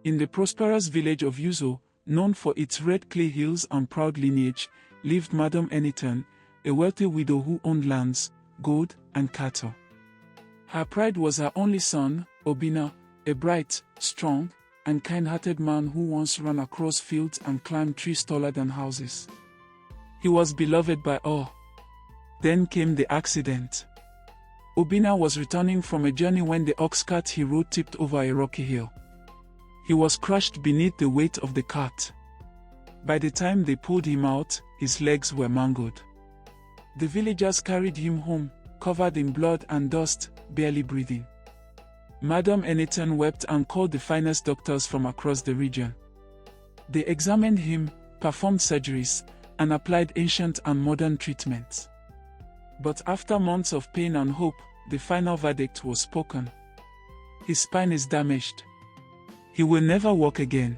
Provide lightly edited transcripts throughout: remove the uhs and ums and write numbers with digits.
In the prosperous village of Yuzo, known for its red clay hills and proud lineage, lived Madam Anyton, a wealthy widow who owned lands, gold, and cattle. Her pride was her only son, Obinna, a bright, strong, and kind-hearted man who once ran across fields and climbed trees taller than houses. He was beloved by all. Then came the accident. Obinna was returning from a journey when the ox cart he rode tipped over a rocky hill. He was crushed beneath the weight of the cart. By the time they pulled him out, his legs were mangled. The villagers carried him home, covered in blood and dust, barely breathing. Madam Anyton wept and called the finest doctors from across the region. They examined him, performed surgeries, and applied ancient and modern treatments. But after months of pain and hope, the final verdict was spoken. His spine is damaged. He will never walk again.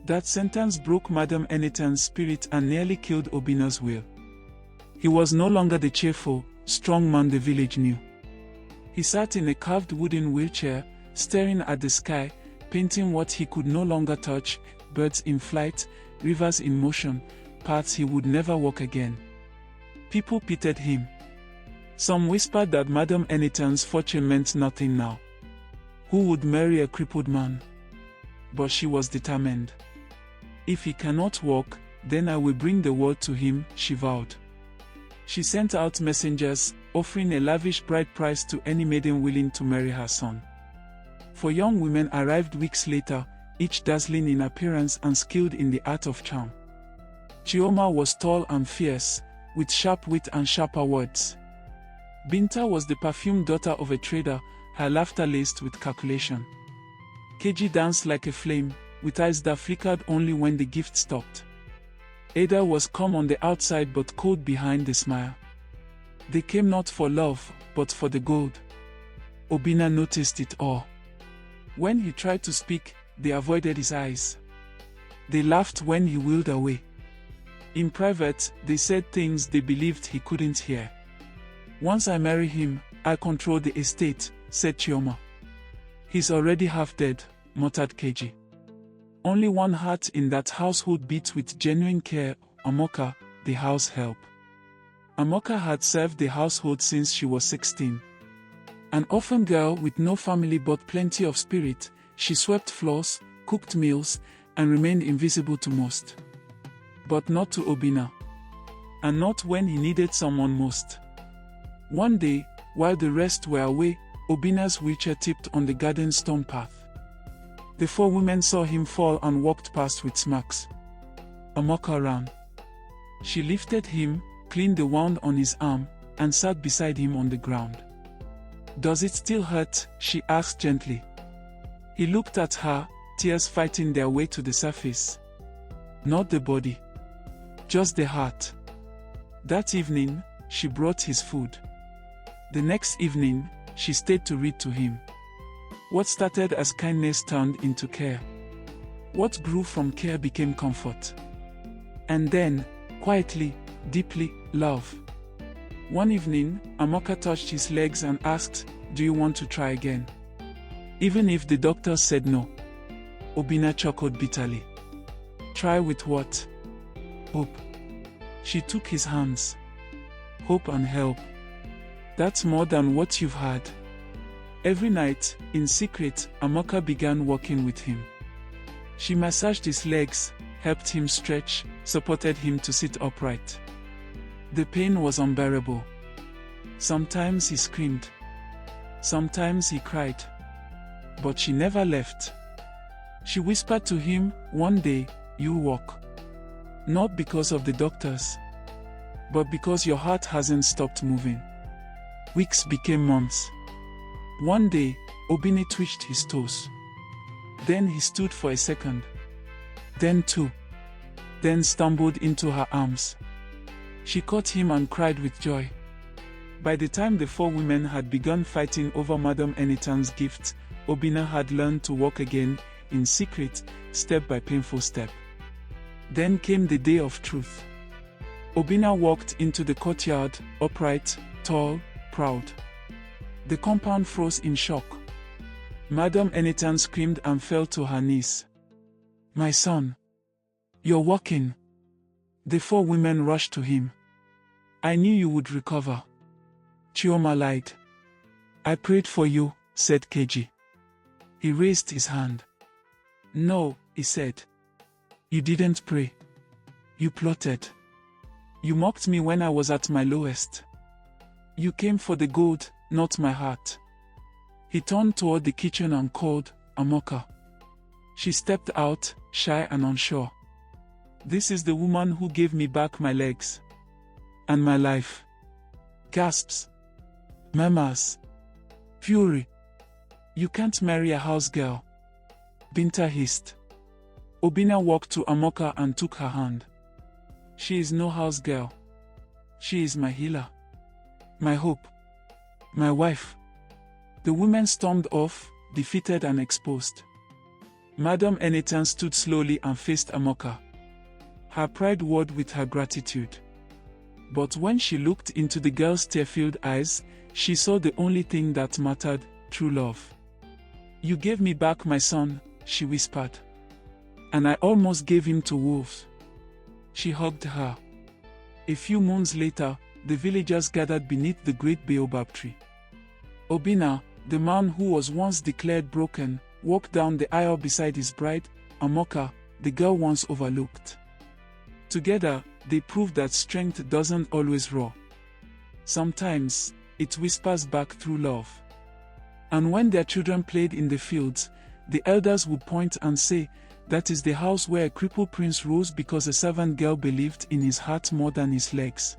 That sentence broke Madam Anyton's spirit and nearly killed Obinna's will. He was no longer the cheerful, strong man the village knew. He sat in a carved wooden wheelchair, staring at the sky, painting what he could no longer touch, birds in flight, rivers in motion, paths he would never walk again. People pitied him. Some whispered that Madam Anyton's fortune meant nothing now. Who would marry a crippled man? But she was determined. If he cannot walk, then I will bring the world to him, she vowed. She sent out messengers, offering a lavish bride price to any maiden willing to marry her son. 4 young women arrived weeks later, each dazzling in appearance and skilled in the art of charm. Chioma was tall and fierce, with sharp wit and sharper words. Binta was the perfumed daughter of a trader, her laughter laced with calculation. Keji danced like a flame, with eyes that flickered only when the gift stopped. Ada was calm on the outside but cold behind the smile. They came not for love, but for the gold. Obinna noticed it all. When he tried to speak, they avoided his eyes. They laughed when he wheeled away. In private, they said things they believed he couldn't hear. Once I marry him, I control the estate, said Chioma. He's already half dead, muttered Keji. Only one heart in that household beat with genuine care, Amoka, the house help. Amoka had served the household since she was 16. An orphan girl with no family but plenty of spirit, she swept floors, cooked meals, and remained invisible to most. But not to Obinna. And not when he needed someone most. One day, while the rest were away, Obinna's wheelchair tipped on the garden stone path. The 4 women saw him fall and walked past with smirks. Amoka ran. She lifted him, cleaned the wound on his arm, and sat beside him on the ground. "Does it still hurt?" she asked gently. He looked at her, tears fighting their way to the surface. Not the body. Just the heart. That evening, she brought his food. The next evening, she stayed to read to him. What started as kindness turned into care. What grew from care became comfort. And then, quietly, deeply, love. One evening, Amoka touched his legs and asked, "Do you want to try again?" Even if the doctor said no. Obinna chuckled bitterly. Try with what? Hope. She took his hands. Hope and help. That's more than what you've had. Every night, in secret, Amoka began walking with him. She massaged his legs, helped him stretch, supported him to sit upright. The pain was unbearable. Sometimes he screamed. Sometimes he cried. But she never left. She whispered to him, "One day, you'll walk. Not because of the doctors, but because your heart hasn't stopped moving." Weeks became months. One day, Obinna twitched his toes. Then he stood for a second. Then 2. Then stumbled into her arms. She caught him and cried with joy. By the time the 4 women had begun fighting over Madam Anyton's gift, Obinna had learned to walk again, in secret, step by painful step. Then came the day of truth. Obinna walked into the courtyard, upright, tall, proud. The compound froze in shock. Madame Enitan screamed and fell to her knees. My son. You're walking. The 4 women rushed to him. I knew you would recover. Chioma lied. I prayed for you, said Keji. He raised his hand. No, he said. You didn't pray. You plotted. You mocked me when I was at my lowest. You came for the gold, not my heart. He turned toward the kitchen and called, Amoka. She stepped out, shy and unsure. This is the woman who gave me back my legs. And my life. Gasps. Murmurs. Fury. You can't marry a house girl. Binta hissed. Obina walked to Amoka and took her hand. She is no house girl. She is my healer. My hope. My wife. The women stormed off, defeated and exposed. Madame Enitan stood slowly and faced Amoka. Her pride warred with her gratitude. But when she looked into the girl's tear-filled eyes, she saw the only thing that mattered, true love. You gave me back my son, she whispered. And I almost gave him to wolves. She hugged her. A few moons later, the villagers gathered beneath the great baobab tree. Obina, the man who was once declared broken, walked down the aisle beside his bride, Amoka, the girl once overlooked. Together, they proved that strength doesn't always roar. Sometimes, it whispers back through love. And when their children played in the fields, the elders would point and say, that is the house where a crippled prince rose because a servant girl believed in his heart more than his legs.